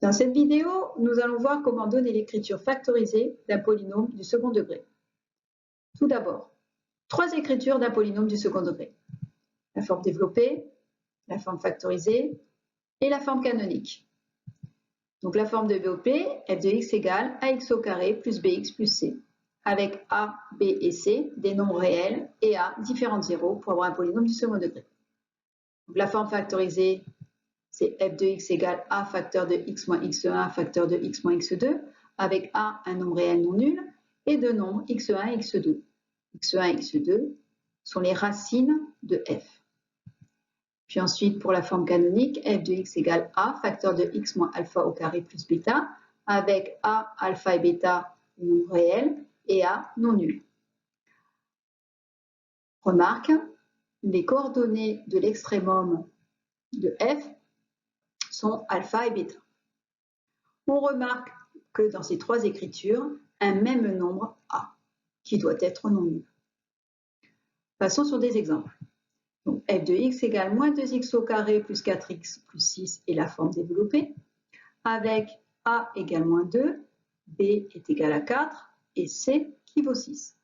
Dans cette vidéo, nous allons voir comment donner l'écriture factorisée d'un polynôme du second degré. Tout d'abord, 3 écritures d'un polynôme du second degré. La forme développée, la forme factorisée et la forme canonique. Donc la forme développée, f de x égale ax au carré plus bx plus c, avec a, b et c des nombres réels et a différents zéros pour avoir un polynôme du second degré. Donc la forme factorisée, c'est f de x égale a facteur de x moins x1 facteur de x moins x2, avec a un nombre réel non nul et deux nombres x1 et x2. x1 et x2 sont les racines de f. Puis ensuite, pour la forme canonique, f de x égale a facteur de x moins alpha au carré plus bêta, avec a, alpha et bêta, nombres réels, et a non nul. Remarque, les coordonnées de l'extrémum de f sont alpha et bêta. On remarque que dans ces 3 écritures, un même nombre a, qui doit être non nul. Passons sur des exemples. Donc, f de x égale moins 2x au carré plus 4x plus 6 est la forme développée, avec a égale moins 2, b est égal à 4 et c qui vaut 6.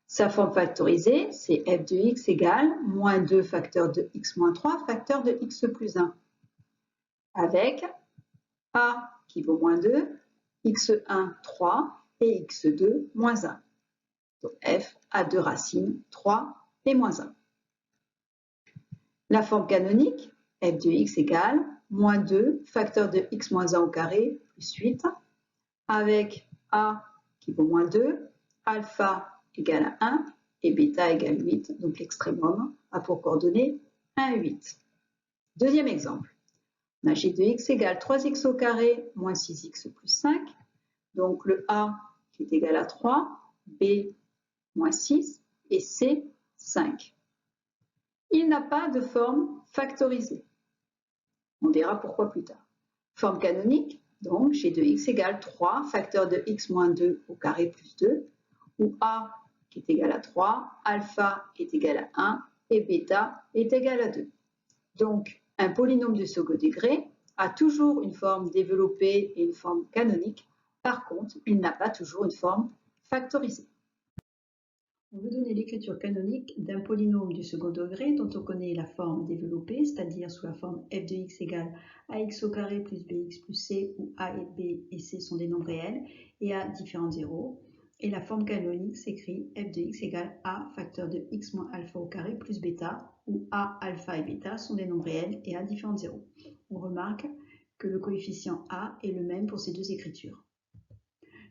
Sa forme factorisée, c'est f de x égale moins 2 facteur de x moins 3 facteur de x plus 1, avec a qui vaut moins 2, x1 3 et x2 moins 1. Donc f a deux racines, 3 et moins 1. La forme canonique, f de x égale moins 2 facteur de x moins 1 au carré plus 8, avec a qui vaut moins 2, alpha égale à 1 et bêta égale 8, donc l'extrémum a pour coordonnées 1 et 8. Deuxième exemple, on a g de x égale 3x au carré moins 6x plus 5, donc le a qui est égal à 3, b moins 6 et c 5. Il n'a pas de forme factorisée. On verra pourquoi plus tard. Forme canonique, donc g de x égale 3 facteur de x moins 2 au carré plus 2, où a qui est égal à 3, alpha est égal à 1 et bêta est égal à 2. Donc, un polynôme de second degré a toujours une forme développée et une forme canonique. Par contre, il n'a pas toujours une forme factorisée. On veut donner l'écriture canonique d'un polynôme du second degré dont on connaît la forme développée, c'est-à-dire sous la forme f de x égale ax au carré plus bx plus c, où a et b et c sont des nombres réels et a différents zéros. Et la forme canonique s'écrit f de x égale a facteur de x moins alpha au carré plus bêta, où a, alpha et bêta sont des nombres réels et a différents zéros. On remarque que le coefficient a est le même pour ces deux écritures.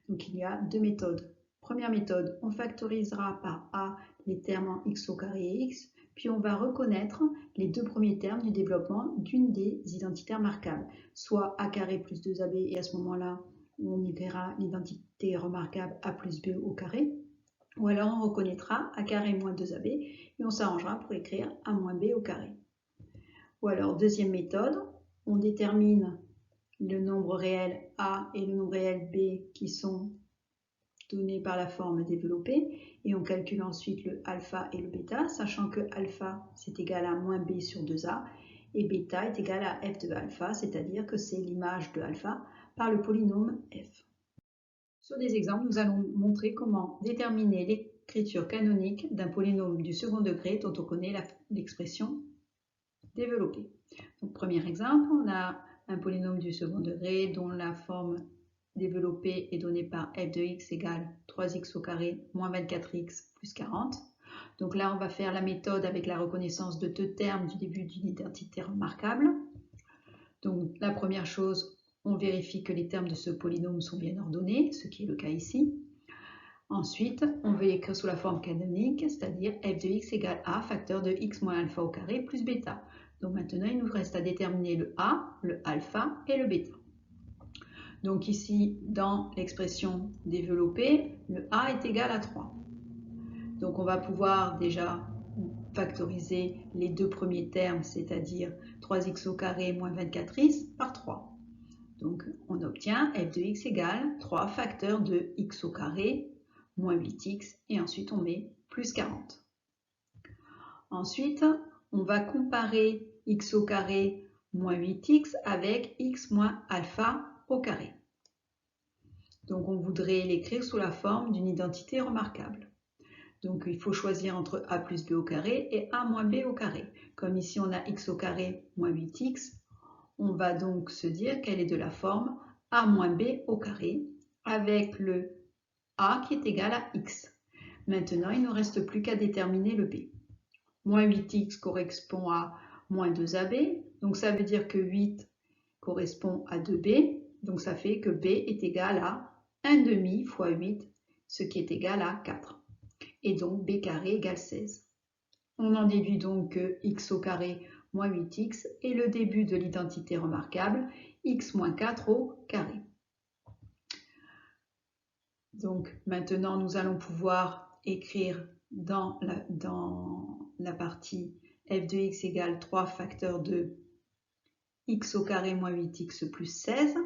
Donc il y a deux méthodes. Première méthode, on factorisera par a les termes en x au carré et x, puis on va reconnaître les deux premiers termes du développement d'une des identités remarquables, soit a carré plus 2ab, et à ce moment-là, on y verra l'identité remarquable a plus b au carré, ou alors on reconnaîtra a carré moins 2ab, et on s'arrangera pour écrire a moins b au carré. Ou alors, deuxième méthode, on détermine le nombre réel a et le nombre réel b qui sont donnés par la forme développée, et on calcule ensuite le alpha et le bêta, sachant que alpha c'est égal à moins b sur 2a et bêta est égal à f de alpha, c'est-à-dire que c'est l'image de alpha par le polynôme f. Sur des exemples, nous allons montrer comment déterminer l'écriture canonique d'un polynôme du second degré dont on connaît l'expression développée. Donc, premier exemple, on a un polynôme du second degré dont la forme développée est donnée par f de x égale 3x au carré moins 24x plus 40. Donc là, on va faire la méthode avec la reconnaissance de deux termes du début d'une identité remarquable. Donc la première chose, on vérifie que les termes de ce polynôme sont bien ordonnés, ce qui est le cas ici. Ensuite, on veut écrire sous la forme canonique, c'est-à-dire f de x égale a facteur de x moins alpha au carré plus bêta. Donc maintenant, il nous reste à déterminer le a, le alpha et le bêta. Donc ici, dans l'expression développée, le a est égal à 3. Donc on va pouvoir déjà factoriser les deux premiers termes, c'est-à-dire 3x au carré moins 24x par 3. Donc on obtient f de x égale 3 facteur de x au carré moins 8x, et ensuite on met plus 40. Ensuite, on va comparer x au carré moins 8x avec x moins alpha au carré. Donc on voudrait l'écrire sous la forme d'une identité remarquable. Donc il faut choisir entre a plus b au carré et a moins b au carré. Comme ici on a x au carré moins 8x, on va donc se dire qu'elle est de la forme a moins b au carré avec le a qui est égal à x. Maintenant, il ne nous reste plus qu'à déterminer le b. Moins 8x correspond à moins 2ab, donc ça veut dire que 8 correspond à 2b, donc ça fait que b est égal à 1 demi fois 8, ce qui est égal à 4. Et donc b carré égale 16. On en déduit donc que x au carré moins 8x est le début de l'identité remarquable x moins 4 au carré. Donc maintenant nous allons pouvoir écrire dans la partie f de x égale 3 facteurs de x au carré moins 8x plus 16.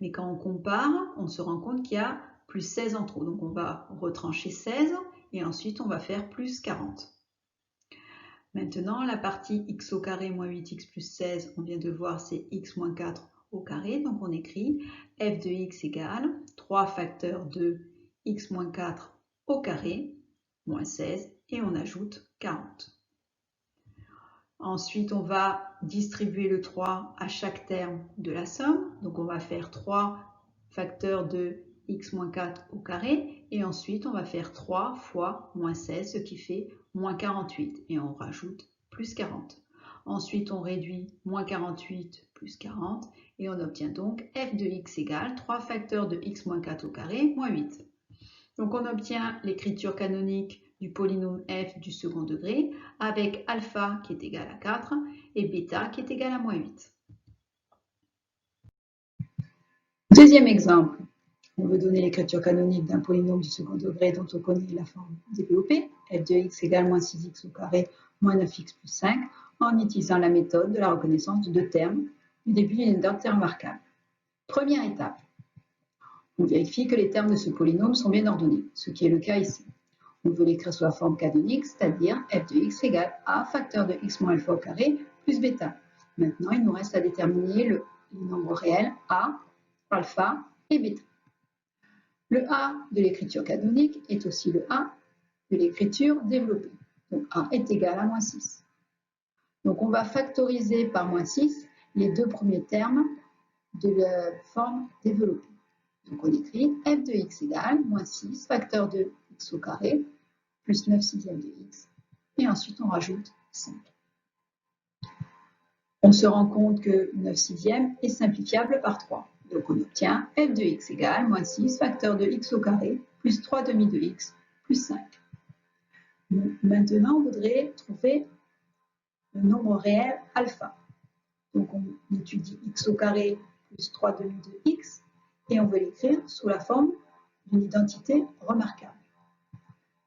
Mais quand on compare, on se rend compte qu'il y a plus 16 en trop. Donc on va retrancher 16 et ensuite on va faire plus 40. Maintenant, la partie x au carré moins 8x plus 16, on vient de voir, c'est x moins 4 au carré. Donc on écrit f de x égale 3 facteurs de x moins 4 au carré, moins 16, et on ajoute 40. Ensuite, on va distribuer le 3 à chaque terme de la somme. Donc on va faire 3 facteurs de x moins 4 au carré, et ensuite on va faire 3 fois moins 16, ce qui fait moins 48, et on rajoute plus 40. Ensuite, on réduit moins 48 plus 40, et on obtient donc f de x égale 3 facteurs de x moins 4 au carré, moins 8. Donc on obtient l'écriture canonique du polynôme f du second degré avec alpha qui est égal à 4 et bêta qui est égal à moins 8. Deuxième exemple, on veut donner l'écriture canonique d'un polynôme du second degré dont on connaît la forme développée, f de x égale moins 6x au carré moins 9x plus 5, en utilisant la méthode de la reconnaissance de deux termes du début d'une identité remarquable. Première étape, on vérifie que les termes de ce polynôme sont bien ordonnés, ce qui est le cas ici. On veut l'écrire sous la forme canonique, c'est-à-dire f de x égale a facteur de x moins alpha au carré plus bêta. Maintenant, il nous reste à déterminer les nombres réels a, alpha et bêta. Le a de l'écriture canonique est aussi le a de l'écriture développée. Donc a est égal à moins 6. Donc on va factoriser par moins 6 les deux premiers termes de la forme développée. Donc on écrit f de x égale moins 6 facteur de x au carré plus 9 sixièmes de x. Et ensuite on rajoute 5. On se rend compte que 9 sixièmes est simplifiable par 3. Donc on obtient f de x égale moins 6 facteur de x au carré plus 3 demi de x plus 5. Maintenant on voudrait trouver le nombre réel alpha. Donc on étudie x au carré plus 3 demi de x et on veut l'écrire sous la forme d'une identité remarquable.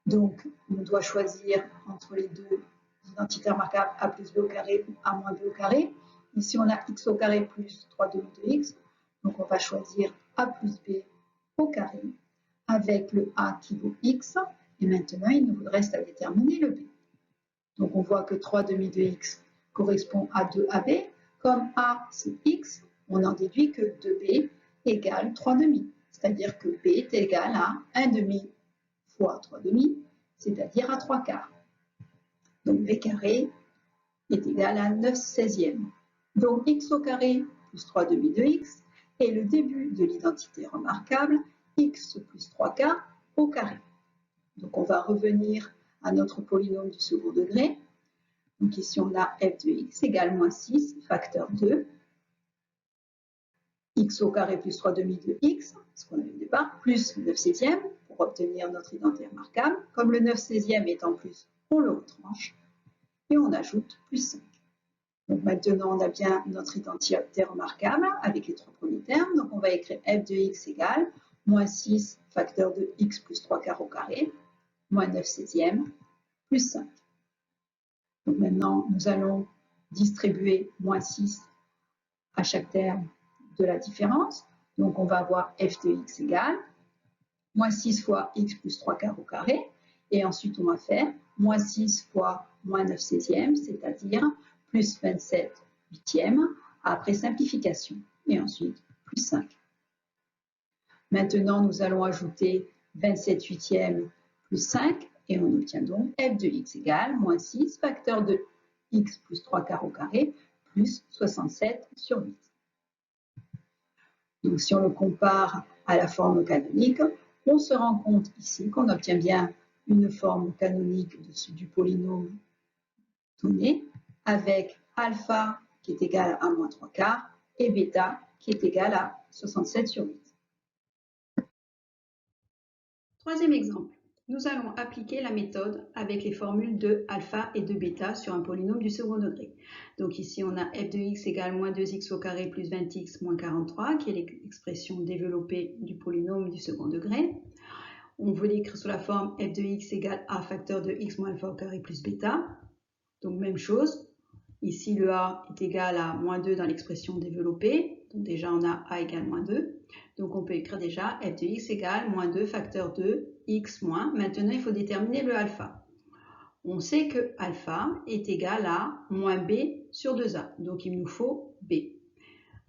Donc, on doit choisir entre les deux identités remarquables a plus b au carré ou a moins b au carré. Ici, on a x au carré plus 3 demi de x. Donc, on va choisir a plus b au carré avec le a qui vaut x. Et maintenant, il nous reste à déterminer le b. Donc, on voit que 3 demi de x correspond à 2ab. Comme a, c'est x, on en déduit que 2b égale 3 demi. C'est-à-dire que b est égal à 1 demi fois 3 demi, c'est-à-dire à 3 quarts. Donc b carré est égal à 9 seizièmes. Donc x au carré plus 3 demi de x est le début de l'identité remarquable x plus 3 quarts au carré. Donc on va revenir à notre polynôme du second degré. Donc ici on a f de x égale moins 6 facteur 2 x au carré plus 3 demi de x, ce qu'on avait au départ, plus 9 seizièmes pour obtenir notre identité remarquable. Comme le 9 seizièmes est en plus, on le retranche et on ajoute plus 5. Donc maintenant, on a bien notre identité remarquable avec les trois premiers termes. Donc on va écrire f de x égale moins 6 facteur de x plus 3 quarts au carré, moins 9 seizièmes, plus 5. Donc maintenant, nous allons distribuer moins 6 à chaque terme de la différence. Donc on va avoir f de x égale moins 6 fois x plus 3 quarts au carré. Et ensuite, on va faire moins 6 fois moins 9 seizièmes, c'est-à-dire plus 27 huitièmes, après simplification, et ensuite plus 5. Maintenant, nous allons ajouter 27 huitièmes plus 5, et on obtient donc f de x égale moins 6 facteur de x plus 3 quarts au carré plus 67 sur 8. Donc si on le compare à la forme canonique, on se rend compte ici qu'on obtient bien une forme canonique du polynôme donné avec alpha qui est égal à moins 3 quarts et bêta qui est égal à 67 sur 8. Troisième exemple, nous allons appliquer la méthode avec les formules de alpha et de bêta sur un polynôme du second degré. Donc ici, on a f de x égale moins 2x au carré plus 20x moins 43, qui est l'expression développée du polynôme du second degré. On veut l'écrire sous la forme f de x égale a facteur de x moins alpha au carré plus bêta. Donc même chose, ici le a est égal à moins 2 dans l'expression développée. Donc déjà, on a a égale moins 2. Donc on peut écrire déjà f de x égale moins 2 facteur de x moins. Maintenant, il faut déterminer le alpha. On sait que alpha est égal à moins b sur 2a. Donc il nous faut b.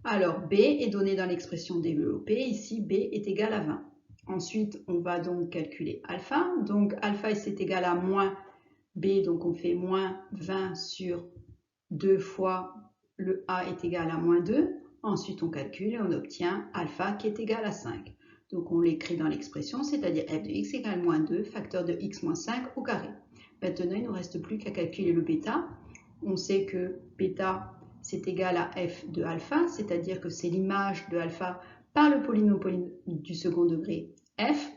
Alors b est donné dans l'expression développée. Ici, b est égal à 20. Ensuite, on va donc calculer alpha. Donc alpha c'est égal à moins b. Donc on fait moins 20 sur 2 fois le a est égal à moins 2. Ensuite, on calcule et on obtient alpha qui est égal à 5. Donc, on l'écrit dans l'expression, c'est-à-dire f de x égale moins 2, facteur de x moins 5 au carré. Maintenant, il ne nous reste plus qu'à calculer le bêta. On sait que bêta, c'est égal à f de alpha, c'est-à-dire que c'est l'image de alpha par le polynôme du second degré f.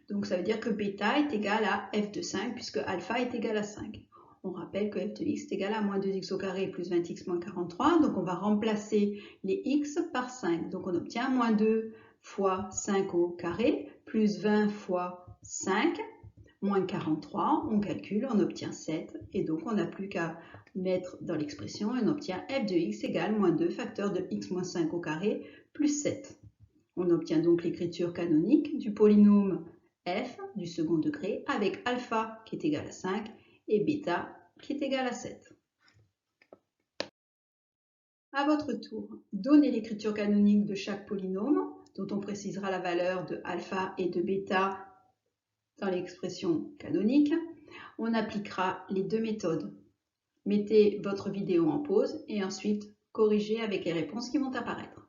Donc, ça veut dire que bêta est égal à f de 5, puisque alpha est égal à 5. On rappelle que f de x est égal à moins 2x au carré plus 20x moins 43. Donc, on va remplacer les x par 5. Donc, on obtient moins 2 fois 5 au carré plus 20 fois 5 moins 43. On calcule, on obtient 7. Et donc, on n'a plus qu'à mettre dans l'expression et on obtient f de x égale moins 2 facteur de x moins 5 au carré plus 7. On obtient donc l'écriture canonique du polynôme f du second degré avec alpha qui est égal à 5 et bêta qui est égal à 7. À votre tour, donnez l'écriture canonique de chaque polynôme, dont on précisera la valeur de alpha et de bêta dans l'expression canonique. On appliquera les deux méthodes. Mettez votre vidéo en pause et ensuite corrigez avec les réponses qui vont apparaître.